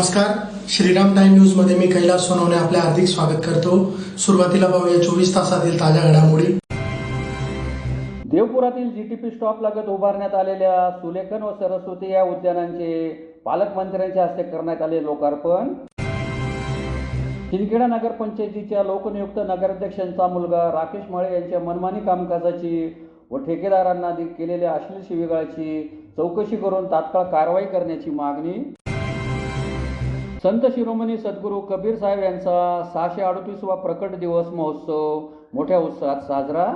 नमस्कार, Shriram time news मध्ये मी कैलास सोनवणे आपले हार्दिक स्वागत करतो। सुरुवातीला पाहूया 24 तासातील ताज्या घडामोडी। देवपुरातील जीटीपी स्टॉप लगत उभारण्यात आलेल्या सुलेखन व सरस्वती या उद्यानांचे पालकमंत्र्यांच्या हस्ते करण्यात आले लोकार्पण। शिंदखेडा नगरपंचायतीच्या लोकनियुक्त नगराध्यक्षांचा मुलगा राकेश माळे यांच्या मनमानी कामकाजाची व ठेकेदारांना केलेल्या अश्लील शिवीगाळाची चौकशी करून तात्काळ कारवाई करण्याची मागणी। संत शिरोमणी सद्गुरू कबीर साहेब यांचा 638वा प्रकट दिवस महोत्सव मोठ्या उत्साहात साजरा।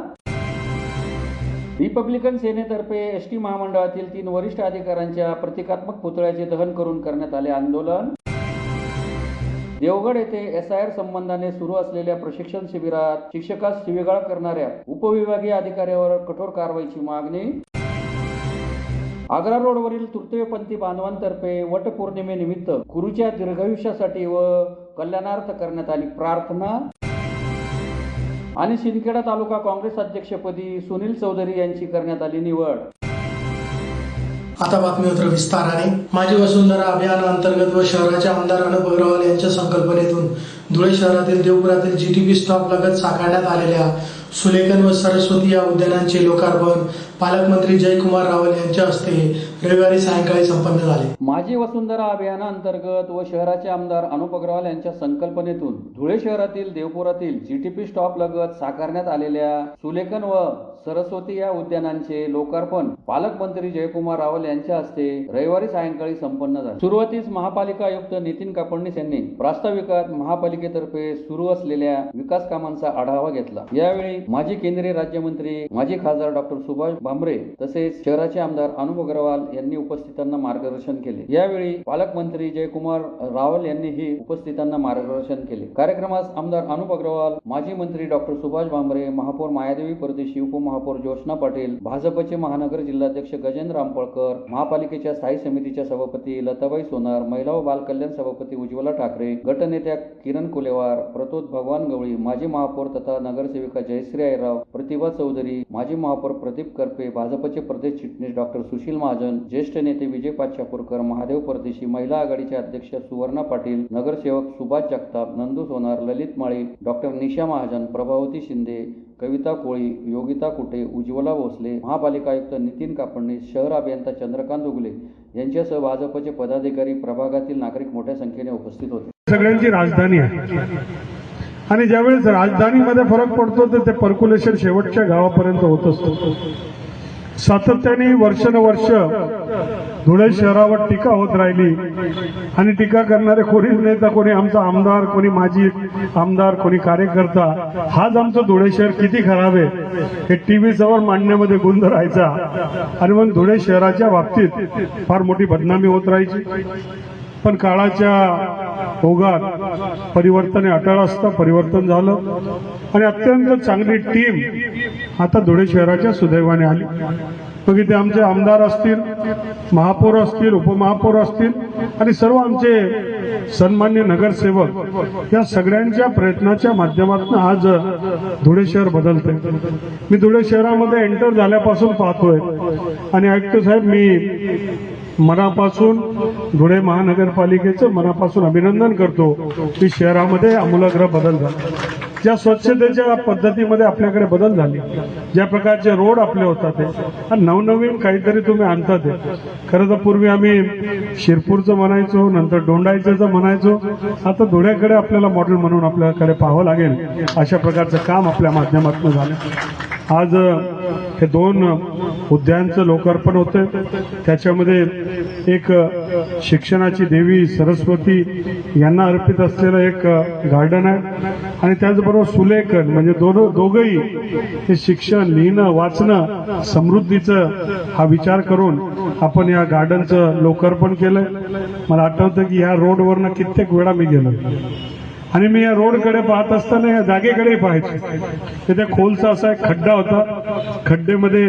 रिपब्लिकन सेनेतर्फे एसटी महामंडळातील 3 वरिष्ठ अधिकाऱ्यांच्या प्रतिकात्मक पुतळ्याचे दहन करून करण्यात आले आंदोलन। देवगड येथे SIR संबंधाने सुरू असलेल्या प्रशिक्षण शिबिरात शिक्षकास शिवीगाळ करणाऱ्या उपविभागीय अधिकाऱ्यावर कठोर कारवाईची मागणी। आग्रा रोडवरील तृतीयपंथी बांधवांतर्फे वटपौर्णिमेनिमित्त गुरुच्या दीर्घायुष्यासाठी व कल्याणार्थ करण्यात आली प्रार्थना। आणि शिंदखेडा तालुका काँग्रेस अध्यक्षपदी सुनील चौधरी यांची करण्यात आली निवड। आता बातमीपत्र विस्ताराने। माझी वसुंधरा अभियानाअंतर्गत व शहराच्या आमदार अनुप अग्रवाल यांच्या संकल्पनेतून धुळे शहरातील देवपुरातील जीटीपी स्टॉप लगत साकारण्यात आलेल्या सुलेखन व सरस्वती या उद्यानांचे लोकार्पण पालकमंत्री जयकुमार रावल यांच्या हस्ते रविवारी सायंकाळी संपन्न झाले। माझी वसुंधरा अभियानाअंतर्गत व शहराचे आमदार अनुप अग्रवाल यांच्या संकल्पनेतून धुळे शहरातील देवपुरातील जीटीपी स्टॉप लगत साकारण्यात आलेल्या सुलेखन व सरस्वती या उद्यानांचे लोकार्पण पालकमंत्री जयकुमार रावल यांच्या हस्ते रविवारी सायंकाळी संपन्न झाले। सुरुवातीस महापालिका आयुक्त नितीन कापडणीस यांनी प्रास्ताविकात महापालिकेतर्फे सुरू असलेल्या विकास कामांचा आढावा घेतला। यावेळी माजी केंद्रीय राज्यमंत्री माजी खासदार डॉक्टर सुभाष भामरे तसेच शहराचे आमदार अनुप अग्रवाल यांनी उपस्थितांना मार्गदर्शन केले। यावेळी पालकमंत्री जयकुमार रावल यांनीही उपस्थितांना मार्गदर्शन केले। कार्यक्रमास आमदार अनुप अग्रवाल, माजी मंत्री डॉक्टर सुभाष भामरे, महापौर मायादेवी परदेशी, उपमहापौर ज्योत्स्ना पाटील, भाजपचे महानगर जिल्हाध्यक्ष गजेंद्र रामपळकर, महापालिकेच्या स्थायी समितीच्या सभापती लताबाई सोनार, महिला व बाल कल्याण सभापती उज्ज्वला ठाकरे, गटनेत्या किरण कोलेवार, प्रतोद भगवान गवळी, माजी महापौर तथा नगरसेविका जयश्री आयराव, प्रतिभा चौधरी, माजी महापौर प्रदीप करपे, भाजपचे प्रदेश चिटणीस डॉक्टर सुशील महाजन, ज्येष्ठ नेते विजय पाचशापूरकर, महादेव परदेशी, महिला आघाडीचे अध्यक्ष सुवर्णा पाटील, नगरसेवक सुभाष जगताप, नंदू सोनार, ललित माळी, डॉक्टर निशा महाजन, प्रभावती शिंदे, कविता कोळी, योगिता कुटे, उज्ज्वला भोसले, महापालिका आयुक्त नितीन कापडणीस, शहर अभियंता चंद्रकांत उगले यांच्यासह भाजपचे पदाधिकारी, प्रभागातील नागरिक मोठ्या संख्येने उपस्थित होते। सगळ्यांची राजधानी आहे आणि ज्यावेळेस राजधानीमध्ये फरक पडतो तर ते पर्क्युलेशन शेवटच्या गावापर्यंत होत असतो। सातत्याने वर्षानुवर्ष धुळे शहरावर टीका होत राहिली आणि टीका करणारे कोणीच नेता, कोणी आमचा आमदार, कोणी माजी आमदार, कोणी कार्यकर्ता, हाच आमचं धुळे शहर किती खराब आहे हे टीव्ही समोर मांडण्यामध्ये गुंग राहायचा आणि मग धुळे शहराच्या बाबतीत फार मोठी बदनामी होत राहायची। पण काळाच्या ओघात परिवर्तन अटळ असतं, परिवर्तन झालं आणि अत्यंत चांगली टीम आता धुळे शहराच्या सुदैवाने आली। मग इथे आमचे आमदार असतील, महापौर असतील, उपमहापौर असतील आणि सर्व आमचे सन्मान्य नगरसेवक या सगळ्यांच्या प्रयत्नाच्या माध्यमातून आज धुळे शहर बदलते। मी धुळे शहरामध्ये एंटर झाल्यापासून पाहतोय आणि आयुक्त साहेब, मी मनापासून धुळे महानगरपालिकेचं मनापासून अभिनंदन करतो की शहरामध्ये आमूलाग्र बदल झाला। ज्या स्वच्छतेच्या पद्धतीमध्ये आपल्याकडे बदल झाले, ज्या प्रकारचे रोड आपले होतात आणि नवनवीन काहीतरी तुम्ही आणतात। खरं तर पूर्वी आम्ही शिरपूरचं म्हणायचो, नंतर डोंडाईचं म्हणायचो, आता धुळ्याकडे आपल्याला मॉडेल म्हणून आपल्याकडे पाहावं लागेल। अशा प्रकारचं काम आपल्या माध्यमातून झालं। आज हे 2 उद्यानांचं लोकार्पण होतं। त्याच्यामध्ये एक शिक्षणाची देवी सरस्वती यांना अर्पित असलेलं एक गार्डन आहे आणि त्याचबरोबर सुलेखन म्हणजे दोघंही हे शिक्षण, लिहिणं, वाचणं, समृद्धीचं हा विचार करून आपण या गार्डनचं लोकार्पण केलंय। मला आठवतं की या रोडवरनं कित्येक वेळा मी गेलो आणि मी या रोडकडे पाहत असताना या जागेकडे पाहायचो। तिथे खोलचा असा एक खड्डा होता, खड्डेमध्ये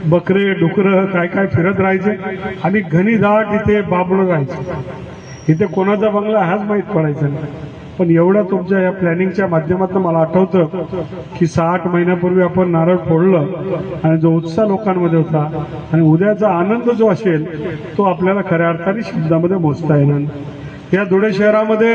बकरे डुकरं काय काय फिरत राहायचे आणि घनीदाट इथे बाबळं राहायचे। इथे कोणाचा बंगला हाच माहीत पडायचा नाही। पण एवढं तुमच्या या प्लॅनिंगच्या माध्यमातून मला आठवतं की 6-8 महिन्यापूर्वी आपण नारळ फोडलं आणि जो उत्साह लोकांमध्ये होता आणि उद्याचा आनंद जो असेल तो आपल्याला खऱ्या अर्थाने शब्दामध्ये मोजता येणार नाही। या धुळे शहरामध्ये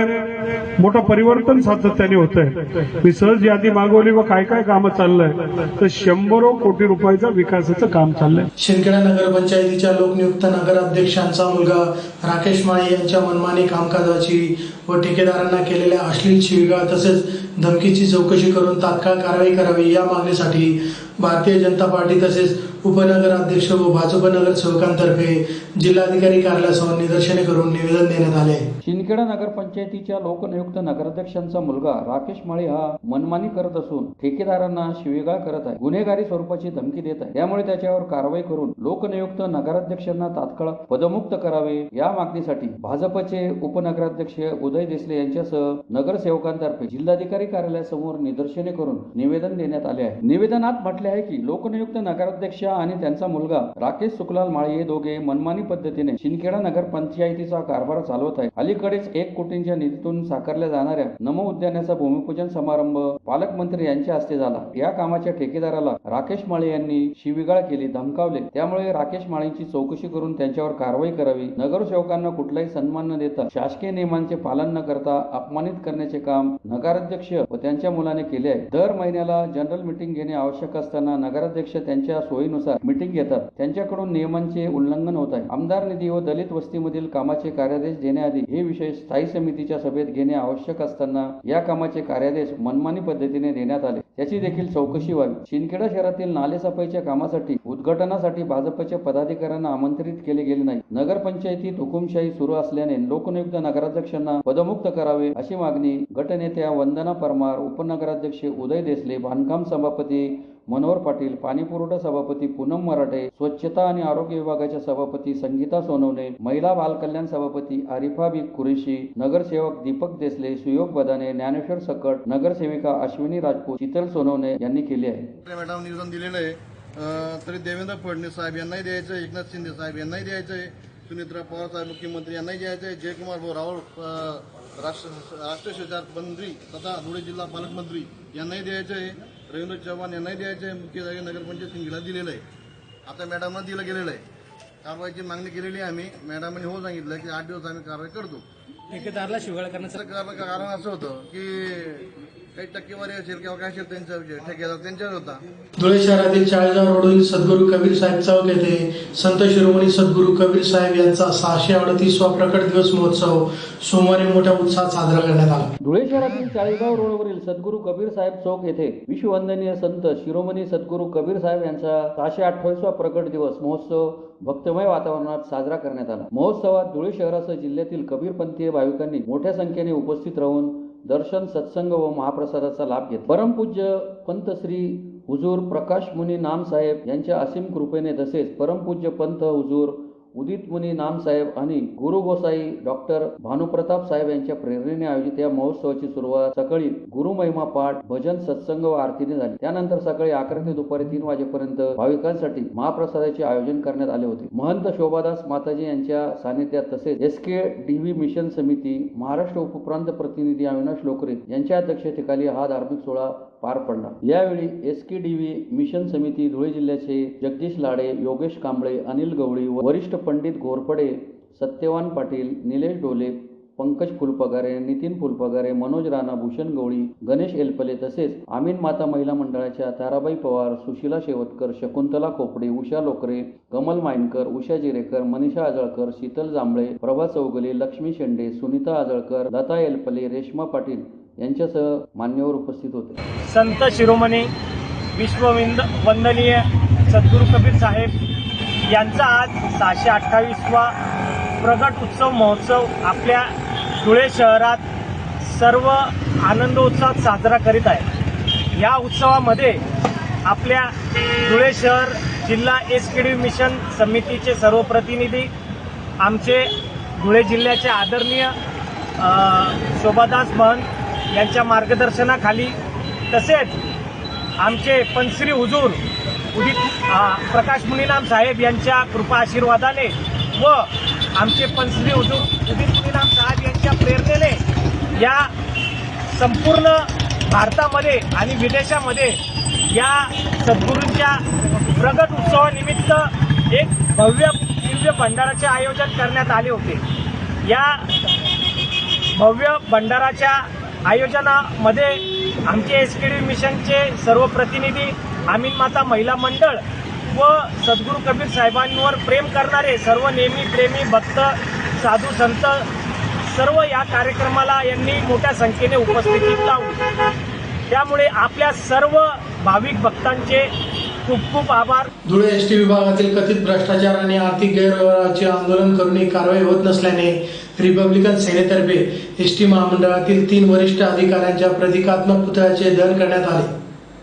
मोठं परिवर्तन सातत्याने होत आहे. मी सहज यादी मागवली व काय काय कामं चाललंय तर 100 कोटी रुपयाचं विकासाचं काम चाललंय. शिंदखेडा नगरपंचायतीच्या लोकनियुक्त नगराध्यक्षांचा मुलगा राकेश माळी यांच्या मनमानी कामकाजाची व ठेकेदारांना केलेल्या अश्लील शिवीगाळ तसेच धमकीची चौकशी करून तात्काळ कारवाई करावी या मागणीसाठी भारतीय जनता पार्टी तसेच उपनगराध्यक्ष व भाजप नगरसेवकांतर्फे जिल्हाधिकारी कार्यालयासमोर निदर्शने करून निवेदन देण्यात आले. शिंदखेडा नगरपंचायतीच्या लोकनियुक्त नगराध्यक्षांचा मुलगा राकेश माळी हा मनमानी करत असून ठेकेदारांना शिवीगाळ करत आहे, गुन्हेगारी स्वरूपाची धमकी देत आहे. त्यामुळे त्याच्यावर कारवाई करून लोकनियुक्त नगराध्यक्षांना तात्काळ पदमुक्त करावे या मागणीसाठी भाजपचे उपनगराध्यक्ष उदय देसले यांच्यासह नगरसेवकांतर्फे जिल्हाधिकारी कार्यालयासमोर निदर्शने करून निवेदन देण्यात आले आहे. निवेदनात म्हटले आहे की लोकनियुक्त नगराध्यक्ष आणि त्यांचा मुलगा राकेश सुखलाल माळी हे दोघे मनमानी पद्धतीने शिंदखेडा नगरपंचायतीचा कारभार चालवत आहेत. अलीकडेच 1 कोटींच्या निधीतून साकारल्या जाणाऱ्या नमो उद्यानाचा भूमिपूजन समारंभ पालकमंत्री यांच्या हस्ते झाला. या कामाच्या ठेकेदाराला राकेश माळी यांनी शिवीगाळ केली, धमकावले. त्यामुळे राकेश माळींची चौकशी करून त्यांच्यावर कारवाई करावी. नगरसेवकांना कुठलाही सन्मान न देता शासकीय नियमांचे पालन न करता अपमानित करण्याचे काम नगराध्यक्ष व त्यांच्या मुलाने केले आहे. दर महिन्याला जनरल मीटिंग घेणे आवश्यक असताना नगराध्यक्ष त्यांच्या सोयीनुसार मीटिंग घेतात. त्यांच्याकडून नियमांचे उल्लंघन होत आहे. आमदार निधी व दलित वस्तीमधील कामाचे कार्यादेश देण्याआधी हे विषय स्थायी समितीच्या सभेत घेणे आवश्यक असताना या कामाचे कार्यादेश मनमानी पद्धतीने देण्यात आले, त्याची देखील चौकशी व्हावी. शिंदखेडा शहरातील नालेसफाईच्या कामासाठी उद्घाटनासाठी भाजपच्या पदाधिकाऱ्यांना आमंत्रित केले गेले नाही. नगरपंचायतीत हुकुमशाही सुरू असल्याने लोकनियुक्त नगराध्यक्षांना पदमुक्त करावे अशी मागणी गटनेत्या वंदना परमार, उपनगराध्यक्ष उदय देसले, बांधकाम सभापती मनोहर पाटील, पाणीपुरवठा सभापती पूनम मराठे, स्वच्छता आणि आरोग्य विभागाच्या सभापती संगीता सोनवणे, महिला बालकल्याण सभापती आरिफा बी कुरेशी, नगरसेवक दीपक देसले, सुयोग बदाने, ज्ञानेश्वर सकट, नगरसेविका अश्विनी राजपूत, शीतल सोनवणे यांनी केली आहे. मॅडम निवेदन दिलेलं आहे. तरी देवेंद्र फडणवीस साहेब यांनाही द्यायचं आहे, एकनाथ शिंदे साहेब यांनाही द्यायचं आहे, सुनेत्रा पवार साहेब मुख्यमंत्री यांनाही द्यायचं आहे, जयकुमार भाऊ रावळ राष्ट्रशिक्षण मंत्री तथा धुळे जिल्हा पालकमंत्री यांनाही द्यायचं आहे, रवींद्र चव्हाण यांनाही द्यायचं आहे, मुख्य जागी नगरपंचायत सिंगला दिलेलं आहे. आता मॅडमना दिलं गेलेलं आहे. कारवाईची मागणी केलेली आहे आम्ही. मॅडमने हो सांगितलं की 8 दिवस आम्ही कारवाई करतो. ठेकेदाराला शिवीगाळ करण्याचं कारण असं होतं की काही टक्केवारी असेल किंवा काय असेल त्यांचा विषय ठेकेदार त्यांच्यावर होता. धुळे शहरातील चाळीसगाव रोडवरील सद्गुरू कबीर साहेब चौक येथे संत शिरोमणी सद्गुरू कबीर साहेब यांचा 638वा प्रकट दिवस महोत्सव सोमवारी मोठ्या उत्साहात साजरा करण्यात आला. धुळे शहरातील चाळीसगाव रोडवरील सद्गुरू कबीर साहेब चौक येथे विश्ववंदनीय संत शिरोमणी सद्गुरू कबीर साहेब यांचा 628वा प्रकट दिवस महोत्सव भक्तिमय वातावरणात साजरा करण्यात आला. महोत्सवात धुळे शहरासह जिल्ह्यातील कबीरपंथीय भाविकांनी मोठ्या संख्येने उपस्थित राहून दर्शन, सत्संग व महाप्रसादाचा लाभ घेतला. परमपूज्य पंत श्री हुजूर प्रकाश मुनी नाम साहेब यांच्या असीम कृपेने तसेच परमपूज्य पंत हुजूर उदित मुनी नाम साहेब आणि गुरु गोसाई डॉक्टर भानुप्रताप साहेब यांच्या प्रेरणेने आयोजित या महोत्सवाची सुरुवात सकाळी गुरुमहिमा पाठ, भजन, सत्संग व आरतीने झाली. त्यानंतर सकाळी 11 ते दुपारी 3 वाजेपर्यंत भाविकांसाठी महाप्रसादाचे आयोजन करण्यात आले होते. महंत शोभादास माताजी यांच्या सानिध्यात तसेच SKDV मिशन समिती, महाराष्ट्र उपप्रांत प्रतिनिधी अविनाश लोकरे यांच्या अध्यक्षतेखाली हा धार्मिक सोहळा पार पडला. यावेळी SKDV मिशन समिती धुळे जिल्ह्याचे जगदीश लाडे, योगेश कांबळे, अनिल गवळी, वरिष्ठ पंडित घोरपडे, सत्यवान पाटील, निलेश डोले, पंकज फुलपगारे, नितीन फुलपगारे, मनोज राणा, भूषण गवळी, गणेश एलपले तसेच आमीन माता महिला मंडळाच्या ताराबाई पवार, सुशीला शेवतकर, शकुंतला खोपडे, उषा लोकरे, कमल माइनकर, उषा जिरेकर, मनीषा आजळकर, शीतल जांभळे, प्रभा चौगले, लक्ष्मी शेंडे, सुनीता आजळकर, लता एलपले, रेश्मा पाटील यांच्यासह मान्यवर उपस्थित होते. संत शिरोमणी विश्ववंदनीय सद्गुरू कबीर साहेब यांचा आज 628वा प्रगट उत्सव महोत्सव आपल्या धुळे शहरात सर्व आनंदोत्सवात साजरा करीत आहे. या उत्सवामध्ये आपल्या धुळे शहर जिल्हा SKDV मिशन समितीचे सर्व प्रतिनिधी, आमचे धुळे जिल्ह्याचे आदरणीय शोभादास महंत यांच्या मार्गदर्शनाखाली तसेच आमचे पंचश्री हुजूर उदित प्रकाश मुनीनाम साहेब यांच्या कृपा आशीर्वादाने व आमचे पंचश्री हुजूर उदित मुनीनाम साहेब यांच्या प्रेरणेने या संपूर्ण भारतामध्ये आणि विदेशामध्ये या सद्गुरूंच्या प्रगट उत्सवानिमित्त एक भव्य दिव्य भंडाराचे आयोजन करण्यात आले होते. या भव्य भंडाराच्या आयोजनामध्ये आमचे एसकेडी मिशनचे सर्व प्रतिनिधी, आमीन माता महिला मंडळ व सद्गुरू कबीर साहेबांवर प्रेम करणारे सर्व नेहमी प्रेमी भक्त, साधू संत सर्व या कार्यक्रमाला यांनी मोठ्या संख्येने उपस्थिती लावली. त्यामुळे आपल्या सर्व भाविक भक्तांचे खूप खूप आभार. धुळे एसटी विभागातील कथित भ्रष्टाचार आणि आर्थिक गैरव्यवहाराचे आंदोलन करूनही कारवाई होत नसल्याने रिपब्लिकन सेनेतर्फे एसटी महामंडळातील 3 वरिष्ठ अधिकाऱ्यांच्या प्रतिकात्मक पुतळ्याचे दहन करण्यात आले.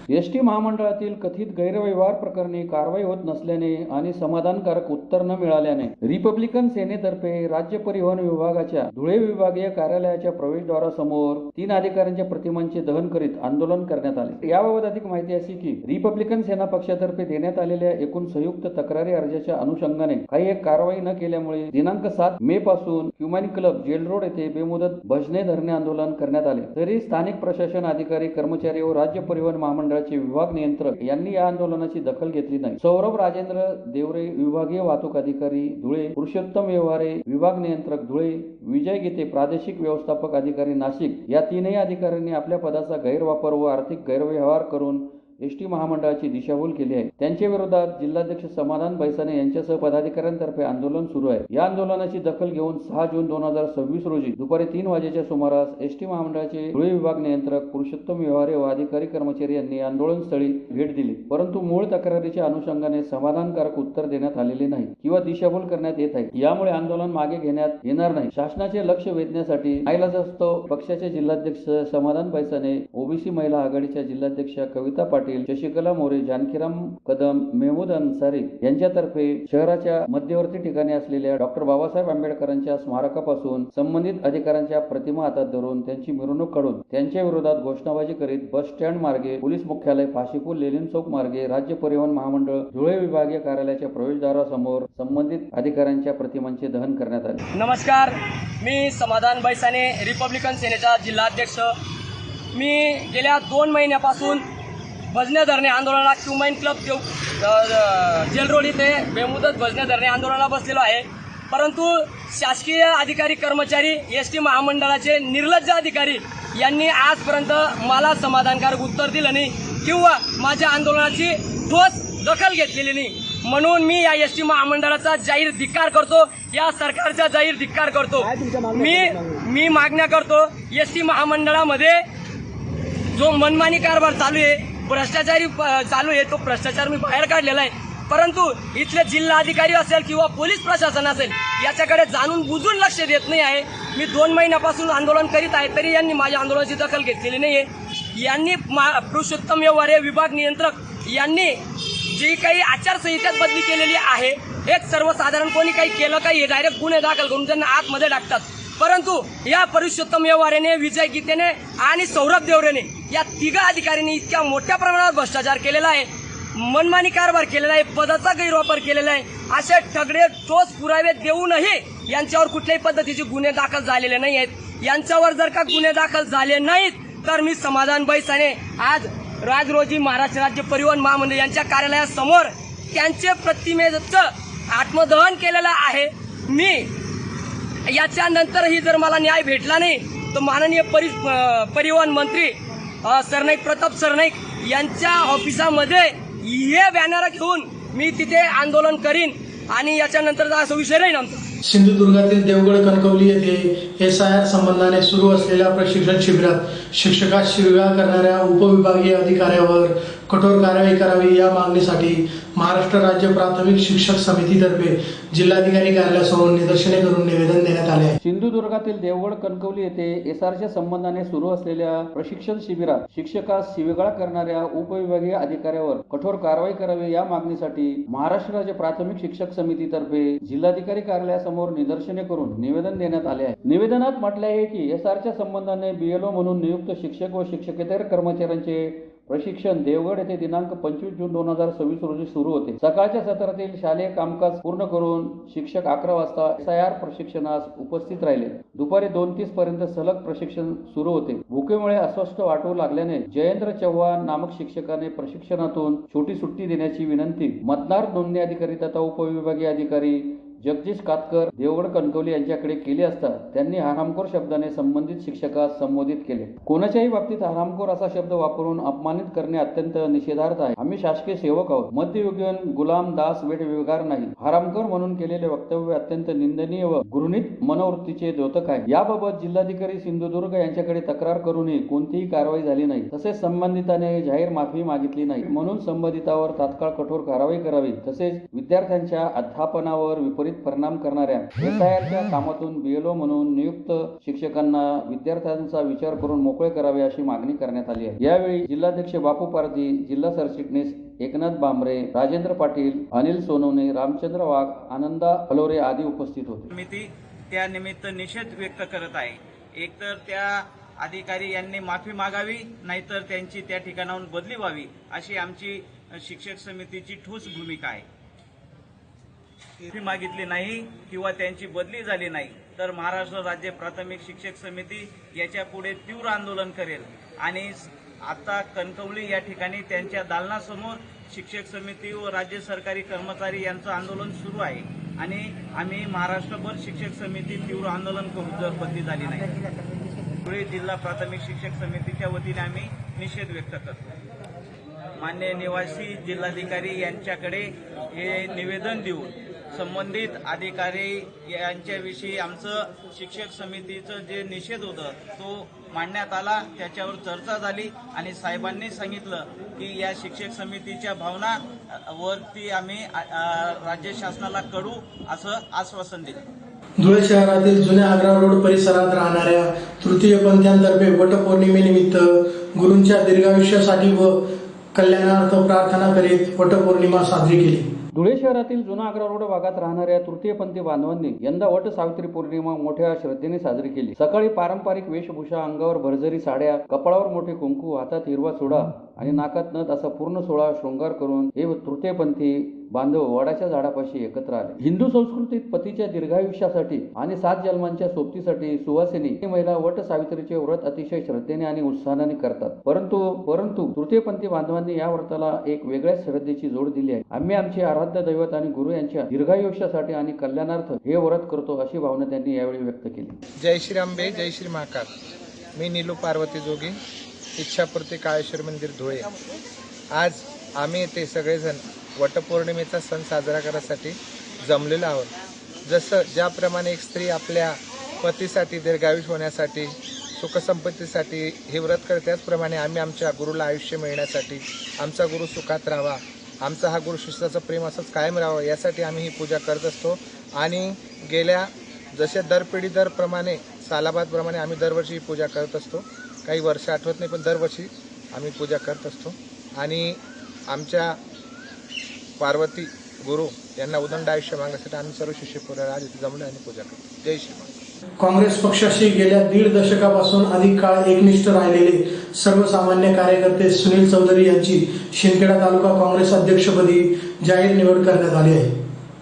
एसटी महामंडळातील कथित गैरव्यवहार प्रकरणी कारवाई होत नसल्याने आणि समाधानकारक उत्तर न मिळाल्याने रिपब्लिकन सेनेतर्फे राज्य परिवहन विभागाच्या धुळे विभागीय कार्यालयाच्या प्रवेशद्वारासमोर 3 अधिकाऱ्यांच्या प्रतिमांचे दहन करीत आंदोलन करण्यात आले. याबाबत अधिक माहिती अशी की रिपब्लिकन सेना पक्षातर्फे देण्यात आलेल्या एकूण संयुक्त तक्रारी अर्जाच्या अनुषंगाने काही एक कारवाई न केल्यामुळे दिनांक 7 मे पासून ह्युमॅन क्लब जेल रोड येथे बेमुदत भजने धरणे आंदोलन करण्यात आले. तरी स्थानिक प्रशासन अधिकारी, कर्मचारी व राज्य परिवहन महामंडळ विभाग नियंत्रक यांनी या आंदोलनाची दखल घेतली नाही. सौरभ राजेंद्र देवरे, विभागीय वाहतूक अधिकारी धुळे, पुरुषोत्तम व्यवहारे, विभाग नियंत्रक धुळे, विजय गीते, प्रादेशिक व्यवस्थापक अधिकारी नाशिक या 3ही अधिकाऱ्यांनी आपल्या पदाचा गैरवापर व आर्थिक गैरव्यवहार करून एसटी महामंडळाची दिशाभूल केली आहे. त्यांच्या विरोधात जिल्हाध्यक्ष समाधान बैसाने यांच्यासह पदाधिकाऱ्यांतर्फे आंदोलन सुरू आहे. या आंदोलनाची दखल घेऊन 6 जून 2026 रोजी दुपारी 3 वाजेच्या सुमारास एसटी महामंडळाचे धुळे विभाग नियंत्रक पुरुषोत्तम व्यवहारे व अधिकारी कर्मचारी यांनी आंदोलनस्थळी भेट दिली. परंतु मूळ तक्रारीच्या अनुषंगाने समाधानकारक उत्तर देण्यात आलेले नाही किंवा दिशाभूल करण्यात येत आहे. यामुळे आंदोलन मागे घेण्यात येणार नाही. शासनाचे लक्ष वेधण्यासाठी नाईलाजास्तव पक्षाचे जिल्हाध्यक्ष समाधान बैसाने, ओबीसी महिला आघाडीच्या जिल्हाध्यक्षा कविता पाटील, शशिकला मोरे, जानकीराम कदम, मेहमूद अन्सारी यांच्यातर्फे शहराच्या मध्यवर्ती ठिकाणी असलेल्या डॉक्टर बाबासाहेब आंबेडकरांच्या स्मारकापासून संबंधित अधिकाऱ्यांच्या प्रतिमा हातात धरून त्यांची मिरवणूक काढून त्यांच्या विरोधात घोषणाबाजी करीत बस स्टँड मार्गे, पोलीस मुख्यालय, फाशीपूल, लेनिन चौक मार्गे राज्य परिवहन महामंडळ धुळे विभागीय कार्यालयाच्या प्रवेशद्वारासमोर संबंधित अधिकाऱ्यांच्या प्रतिमांचे दहन करण्यात आले. नमस्कार, मी समाधान बैसाने, रिपब्लिकन सेनेचा जिल्हाध्यक्ष. मी गेल्या 2 महिन्यापासून भजने धरणे आंदोलनाला ह्युमॅन क्लब जेल रोड इथे बेमुदत भजने धरणे आंदोलनाला बसलेलो आहे. परंतु शासकीय अधिकारी, कर्मचारी, एसटी महामंडळाचे निर्लज्ज अधिकारी यांनी आजपर्यंत मला समाधानकारक उत्तर दिलं नाही किंवा माझ्या आंदोलनाची ठोस दखल घेतलेली नाही. म्हणून मी या एसटी महामंडळाचा जाहीर धिक्कार करतो, या सरकारचा जाहीर धिक्कार करतो. मी मागण्या करतो. एसटी महामंडळामध्ये जो मनमानी कारभार चालू आहे, भ्रष्टाचारी चालू आहे, तो भ्रष्टाचार मी बाहेर काढलेला आहे. परंतु इथले जिल्हा अधिकारी असेल किंवा पोलीस प्रशासन असेल याच्याकडे जाणून बुजून लक्ष देत नाही आहे. मी 2 महिन्यापासून आंदोलन करीत आहे, तरी यांनी माझ्या आंदोलनाची दखल घेतलेली नाही आहे. यांनी पुरुषोत्तम व्यवहारे, विभाग नियंत्रक यांनी जी काही आचारसंहितेत बदली केलेली आहे, एक सर्वसाधारण कोणी काही केलं काही डायरेक्ट गुन्हे दाखल करून त्यांना आतमध्ये टाकतात. परंतु या पुरुषोत्तम व्यवहारेने, विजय गीतेने आणि सौरभ देवरेने या 3 अधिकाऱ्यांनी इतक्या मोठ्या प्रमाणात भ्रष्टाचार केलेला आहे, मनमानी कारभार केलेला आहे, पदाचा गैरवापर केलेला आहे. असे ठगडे ठोस पुरावे देऊनही यांच्यावर कुठल्याही पद्धतीचे गुन्हे दाखल झालेले नाही आहेत. यांच्यावर जर का गुन्हे दाखल झाले नाहीत तर मी समाधान बैसाने आज रोजी महाराष्ट्र राज्य परिवहन महामंडळ यांच्या कार्यालयासमोर त्यांचे प्रतिमेचं आत्मदहन केलेलं आहे. मी याच्यानंतरही जर मला न्याय भेटला नाही तर माननीय परिवहन मंत्री सरनाईक प्रताप सरनाईक यांच्या ऑफिसामध्ये हे बॅनर घेऊन मी तिथे आंदोलन करीन आणि याच्यानंतर असा विषय राहील आमचा. सिंधुदुर्गातील देवगड कणकवली येथे SIR संबंधाने सुरू असलेल्या प्रशिक्षण शिबिरात शिक्षकास शिवीगाळ करणाऱ्या उपविभागीय अधिकाऱ्यावर कठोर कारवाई करावी या मागणीसाठी महाराष्ट्र राज्य प्राथमिक शिक्षक समितीतर्फे जिल्हाधिकारी कार्यालयासमोर निदर्शने करून निवेदन देण्यात आले आहे. सिंधुदुर्गातील देवगड कणकवली येथे SIRच्या संबंधाने सुरू असलेल्या प्रशिक्षण शिबिरात शिक्षकास शिवीगाळ करणाऱ्या उपविभागीय अधिकाऱ्यावर कठोर कारवाई करावी या मागणीसाठी महाराष्ट्र राज्य प्राथमिक शिक्षक समितीतर्फे जिल्हाधिकारी कार्यालयासमोर निदर्शने करून निवेदन देण्यात आले आहे. निवेदनात म्हटले आहे की SIRच्या संबंधाने BLO म्हणून नियुक्त शिक्षक व शिक्षकेतर कर्मचाऱ्यांचे प्रशिक्षण देवगड येथे दिनांक 25 जून 2026 रोजी सुरू होते. सकाळच्या सत्रातील शालेय कामकाज पूर्ण करून शिक्षक 11 वाजता SIR प्रशिक्षणास उपस्थित राहिले. दुपारी 2:30 पर्यंत सलग प्रशिक्षण सुरू होते. भुकेमुळे अस्वस्थ वाटू लागल्याने जयेंद्र चव्हाण नामक शिक्षकाने प्रशिक्षणातून छोटी सुट्टी देण्याची विनंती मतदार नोंदणी अधिकारी तथा उपविभागीय अधिकारी जगदीश कातकर देवगड कणकवली यांच्याकडे केली असता त्यांनी हरामखोर शब्दाने संबंधित शिक्षकास संबोधित केले. कोणाच्याही बाबतीत हरामखोर असा शब्द वापरून अपमानित करणे अत्यंत निषेधार्ह आहे. आम्ही शासकीय सेवक आहोत. मध्ययुगीन गुलाम दास वेठविकार नाही. हरामखोर म्हणून केलेले वक्तव्य अत्यंत निंदनीय व घृणित मनोवृत्तीचे द्योतक आहे. याबाबत जिल्हाधिकारी सिंधुदुर्ग यांच्याकडे तक्रार करूनही कोणतीही कारवाई झाली नाही. तसेच संबंधिताने जाहीर माफी मागितली नाही. म्हणून संबंधितावर तात्काळ कठोर कारवाई करावी. तसेच विद्यार्थ्यांच्या अध्यापनावर विपरीत परिणाम करणाऱ्या SIRच्या कामातून BLO म्हणून नियुक्त शिक्षकांना विद्यार्थ्यांचा विचार करून मोकळे करावे अशी मागणी करण्यात आली आहे. यावेळी जिल्हाध्यक्ष बापू पारधी, जिल्हा सरचिटणीस एकनाथ बांबरे, राजेंद्र पाटील, अनिल सोनवणे, रामचंद्र वाघ, आनंदा फलोरे आदी उपस्थित होते. समिती त्यानिमित्त निषेध व्यक्त करत आहे. एकतर त्या अधिकारी यांनी माफी मागावी, नाहीतर त्यांची त्या ठिकाणाहून बदली व्हावी अशी आमची शिक्षक समितीची ठोस भूमिका आहे. माफी मागितली नाही किंवा त्यांची बदली झाली नाही तर महाराष्ट्र राज्य प्राथमिक शिक्षक समिती याच्या पुढे तीव्र आंदोलन करेल आणि आता कणकवली या ठिकाणी त्यांच्या दालनासमोर शिक्षक समिती व राज्य सरकारी कर्मचारी यांचं आंदोलन सुरू आहे आणि आम्ही महाराष्ट्रभर शिक्षक समिती तीव्र आंदोलन करू जर बदली झाली नाही. धुळे जिल्हा प्राथमिक शिक्षक समितीच्या वतीने आम्ही निषेध व्यक्त करतो. मान्य निवासी जिल्हाधिकारी यांच्याकडे हे निवेदन देऊन संबंधित अधिकारी यांच्याविषयी आमचं शिक्षक समितीचं जे निषेध होतं तो मांडण्यात आला. त्याच्यावर चर्चा झाली आणि साहेबांनी सांगितलं की या शिक्षक समितीच्या भावना वरती आम्ही राज्य शासनाला कळवू असं आश्वासन दिलं. धुळे शहरातील जुन्या आग्रा रोड परिसरात राहणाऱ्या तृतीयपंथीयांतर्फे वटपौर्णिमेनिमित्त गुरूंच्या दीर्घायुष्यासाठी व कल्याणार्थ प्रार्थना करीत वटपौर्णिमा साजरी केली. धुळे शहरातील जुना आग्रा रोड भागात राहणाऱ्या तृतीयपंथी बांधवांनी यंदा वट सावित्री पौर्णिमा मोठ्या श्रद्धेने साजरी केली. सकाळी पारंपरिक वेशभूषा, अंगावर भरजरी साड्या, कपाळावर मोठे कुंकू, हातात हिरवा चुडा आणि नाकात नथ असा पूर्ण सोहळा शृंगार करून हे तृतीयपंथी बांधव वडाच्या झाडापाशी एकत्र आले. हिंदू संस्कृतीत पतीच्या दीर्घायुष्यासाठी आणि 7 जन्मांच्या सोबतीसाठी सुवासिनी ही महिला वट सावित्रीचे व्रत अतिशय श्रद्धेने आणि उत्साहाने करतात. परंतु तृतीयपंथी बांधवांनी या व्रताला एक वेगळ्याच श्रद्धेची जोड दिली आहे. आम्ही आमचे आराध्य दैवत आणि गुरु यांच्या दीर्घायुष्यासाठी आणि कल्याणार्थ हे व्रत करतो अशी भावना त्यांनी यावेळी व्यक्त केली. जय श्री अंबे, जय श्री महाकाल. मी नीलू पार्वती जोगी, इच्छापूर्ती काळेश्वर मंदिर धुळे. आज आम्ही येथे सगळेजण वटपौर्णिमेचा सण साजरा करण्यासाठी जमलेलो आहोत. जसं ज्याप्रमाणे एक स्त्री आपल्या पतीसाठी दीर्घायुष होण्यासाठी, सुखसंपत्तीसाठी हे व्रत करते, त्याचप्रमाणे आम्ही आमच्या गुरुला आयुष्य मिळण्यासाठी, आमचा गुरु सुखात राहावा, आमचा हा गुरु शिष्याचं प्रेम असंच कायम राहावं यासाठी आम्ही ही पूजा करत असतो. आणि गेल्या जसे दर पिढी दरप्रमाणे सालाबादप्रमाणे आम्ही दरवर्षी ही पूजा करत असतो. काही वर्ष आठवत नाही पण दरवर्षी आम्ही पूजा करत असतो. आणि आमच्या पार्वती गुरु यांना उदंड आयुष्य मागण्यासाठी आम्ही सर्व शिष्य पुढे आज इथे जमलो आणि पूजा करतो. जय श्री. काँग्रेस पक्षाशी गेल्या 1.5 दशकापासून अधिक काळ एकनिष्ठ राहिलेले सर्वसामान्य कार्यकर्ते सुनील चौधरी यांची शिंदखेडा तालुका काँग्रेस अध्यक्षपदी जाहीर निवड करण्यात आली आहे.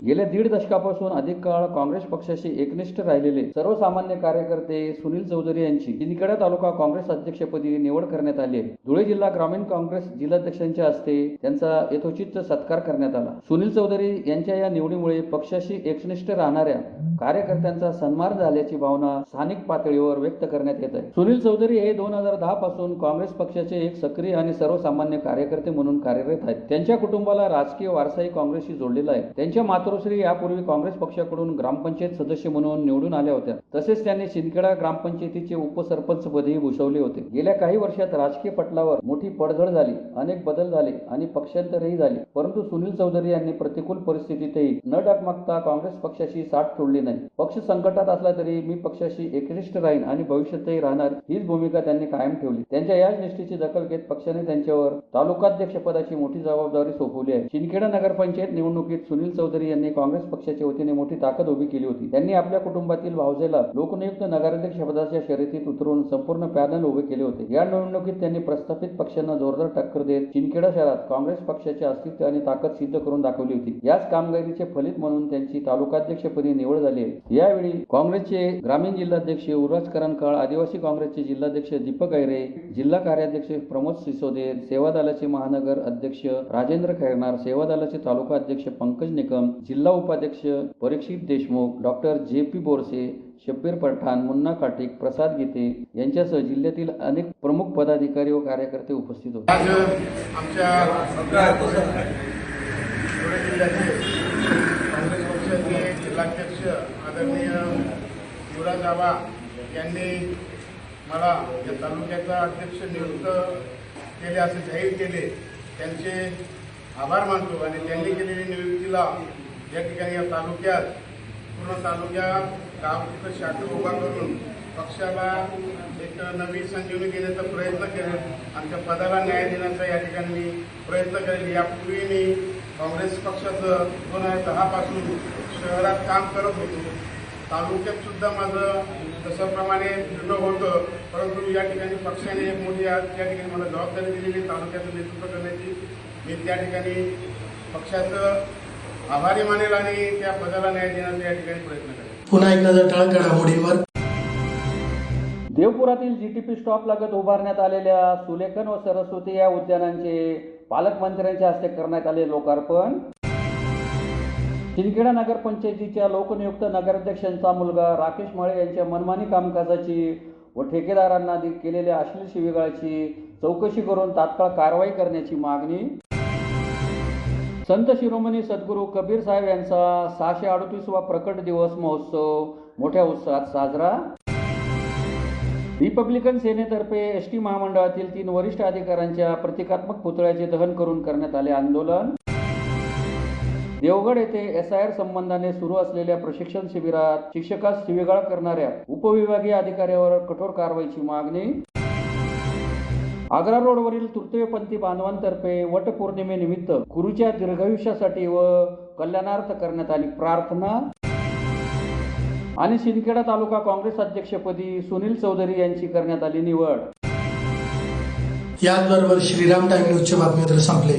गेल्या 1.5 दशकापासून अधिक काळ काँग्रेस पक्षाशी एकनिष्ठ राहिलेले सर्वसामान्य कार्यकर्ते सुनील चौधरी यांची शिंदखेडा तालुका काँग्रेस अध्यक्षपदी निवड करण्यात आली आहे. धुळे जिल्हा ग्रामीण काँग्रेस जिल्हाध्यक्षांच्या हस्ते त्यांचा यथोचित सत्कार करण्यात आला. सुनील चौधरी यांच्या या निवडीमुळे पक्षाशी एकनिष्ठ राहणाऱ्या कार्यकर्त्यांचा सन्मान झाल्याची भावना स्थानिक पातळीवर व्यक्त करण्यात येत आहे. सुनील चौधरी हे 2010 पासून काँग्रेस पक्षाचे एक सक्रिय आणि सर्वसामान्य कार्यकर्ते म्हणून कार्यरत आहेत. त्यांच्या कुटुंबाला राजकीय वारसाही काँग्रेसशी जोडलेला आहे. त्यांच्या मातोश्री यापूर्वी काँग्रेस पक्षाकडून ग्रामपंचायत सदस्य म्हणून निवडून आल्या होत्या. तसेच त्यांनी शिंदखेडा ग्रामपंचायतीचे उपसरपंच पदही भूषवले होते. गेल्या काही वर्षात राजकीय पटलावर मोठी पडझड झाली, अनेक बदल झाले आणि पक्षांतरही झाले. परंतु सुनील चौधरी यांनी प्रतिकूल परिस्थितीतही न डगमगता काँग्रेस पक्षाशी साथ सोडली नाही. पक्ष संकटात असला तरी मी पक्षाशी एकनिष्ठ राहीन आणि भविष्यातही राहणार हीच भूमिका त्यांनी कायम ठेवली. त्यांच्या याच निष्ठेची दखल घेत पक्षाने त्यांच्यावर तालुकाध्यक्ष पदाची मोठी जबाबदारी सोपवली आहे. शिंदखेडा नगरपंचायत निवडणुकीत सुनील चौधरी यांनी काँग्रेस पक्षाच्या वतीने मोठी ताकद उभी केली होती. त्यांनी आपल्या कुटुंबातील भावजेला लोकनियुक्त नगराध्यक्ष पदाच्या शर्यतीत उतरून संपूर्ण पॅनल उभे केले होते. या निवडणुकीत त्यांनी प्रस्थापित पक्षांना जोरदार टक्कर देत शिंदखेडा शहरात काँग्रेस पक्षाचे अस्तित्व आणि ताकद सिद्ध करून दाखवली होती. याच कामगिरीचे फलित म्हणून त्यांची तालुकाध्यक्षपदी निवड झाली आहे. यावेळी काँग्रेसचे ग्रामीण जिल्हाध्यक्ष युवराज करंकाळ, आदिवासी काँग्रेसचे जिल्हाध्यक्ष दीपक गैरे, जिल्हा कार्याध्यक्ष प्रमोद सिसोदे, सेवा दलाचे महानगर अध्यक्ष राजेंद्र खैरनार, सेवा दलाचे तालुका अध्यक्ष पंकज निकम, जिल्हा उपाध्यक्ष परीक्षित देशमुख, डॉक्टर JP बोरसे, शब्बीर पठाण, मुन्ना काटिक, प्रसाद गीते यांच्यासह जिल्ह्यातील अनेक प्रमुख पदाधिकारी व कार्यकर्ते उपस्थित होते. आज आमच्या धुळे जिल्ह्याचे काँग्रेस पक्षाचे जिल्हाध्यक्ष आदरणीय युवराज आबा यांनी मला या तालुक्याचा अध्यक्ष नियुक्त केले असे जाहीर केले. त्यांचे आभार मानतो आणि त्यांनी केलेली नियुक्तीला या ठिकाणी या तालुक्यात पूर्ण तालुक्यात गाव तिथं शाखा उभा करून पक्षाला एक नवी संजीवनी देण्याचा प्रयत्न केला. आमच्या पदाला न्याय देण्याचा या ठिकाणी मी प्रयत्न करेल. यापूर्वी मी काँग्रेस पक्षाचं 2010 पासून शहरात काम करत होतो. तालुक्यात सुद्धा माझं तशाप्रमाणे फिरणं होतं, परंतु या ठिकाणी पक्षाने एक मोठी या ठिकाणी मला जबाबदारी दिलेली तालुक्याचं नेतृत्व करण्याची. मी त्या ठिकाणी पक्षाचं आभारी मानेल आणि त्या पदाला न्याय देण्याचा या ठिकाणी प्रयत्न करेल. पुन्हा एक नजर ठळक घडामोडींवर. देवपुरातील GTP स्टॉप लगत उभारण्यात आलेल्या सुलेखन व सरस्वती या उद्यानांचे पालकमंत्र्यांच्या हस्ते करण्यात आले लोकार्पण. शिंदखेडा नगरपंचायतीच्या लोकनियुक्त नगराध्यक्षांचा मुलगा राकेश माळे यांच्या मनमानी कामकाजाची व ठेकेदारांना केलेल्या अश्लील शिवीगाळाची चौकशी करून तात्काळ कारवाई करण्याची मागणी. संत शिरोमणी सद्गुरू कबीर साहेब यांचा 638वा प्रकट दिवस महोत्सव मोठ्या उत्साहात साजरा. रिपब्लिकन सेनेतर्फे ST महामंडळातील 3 वरिष्ठ अधिकाऱ्यांच्या प्रतिकात्मक पुतळ्याचे दहन करून करण्यात आले आंदोलन. देवगड येथे SIR संबंधाने सुरू असलेल्या प्रशिक्षण शिबिरात शिक्षकास शिवीगाळ करणाऱ्या उपविभागीय अधिकाऱ्यावर कठोर कारवाईची मागणी. आग्रा रोडवरील तृतीयपंथी बांधवांतर्फे वटपौर्णिमेनिमित्त गुरुच्या दीर्घायुष्यासाठी व कल्याणार्थ करण्यात आली प्रार्थना. आणि शिंदखेडा तालुका काँग्रेस अध्यक्षपदी सुनील चौधरी यांची करण्यात आली निवड. याचबरोबर श्रीराम टाइम न्यूजचे बातमीपत्र संपले.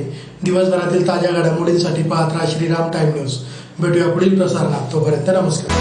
दिवसभरातील ताज्या घडामोडींसाठी पाहत राहा श्रीराम टाइम न्यूज. भेटूया पुढील प्रसारणात. तोपर्यंत नमस्कार.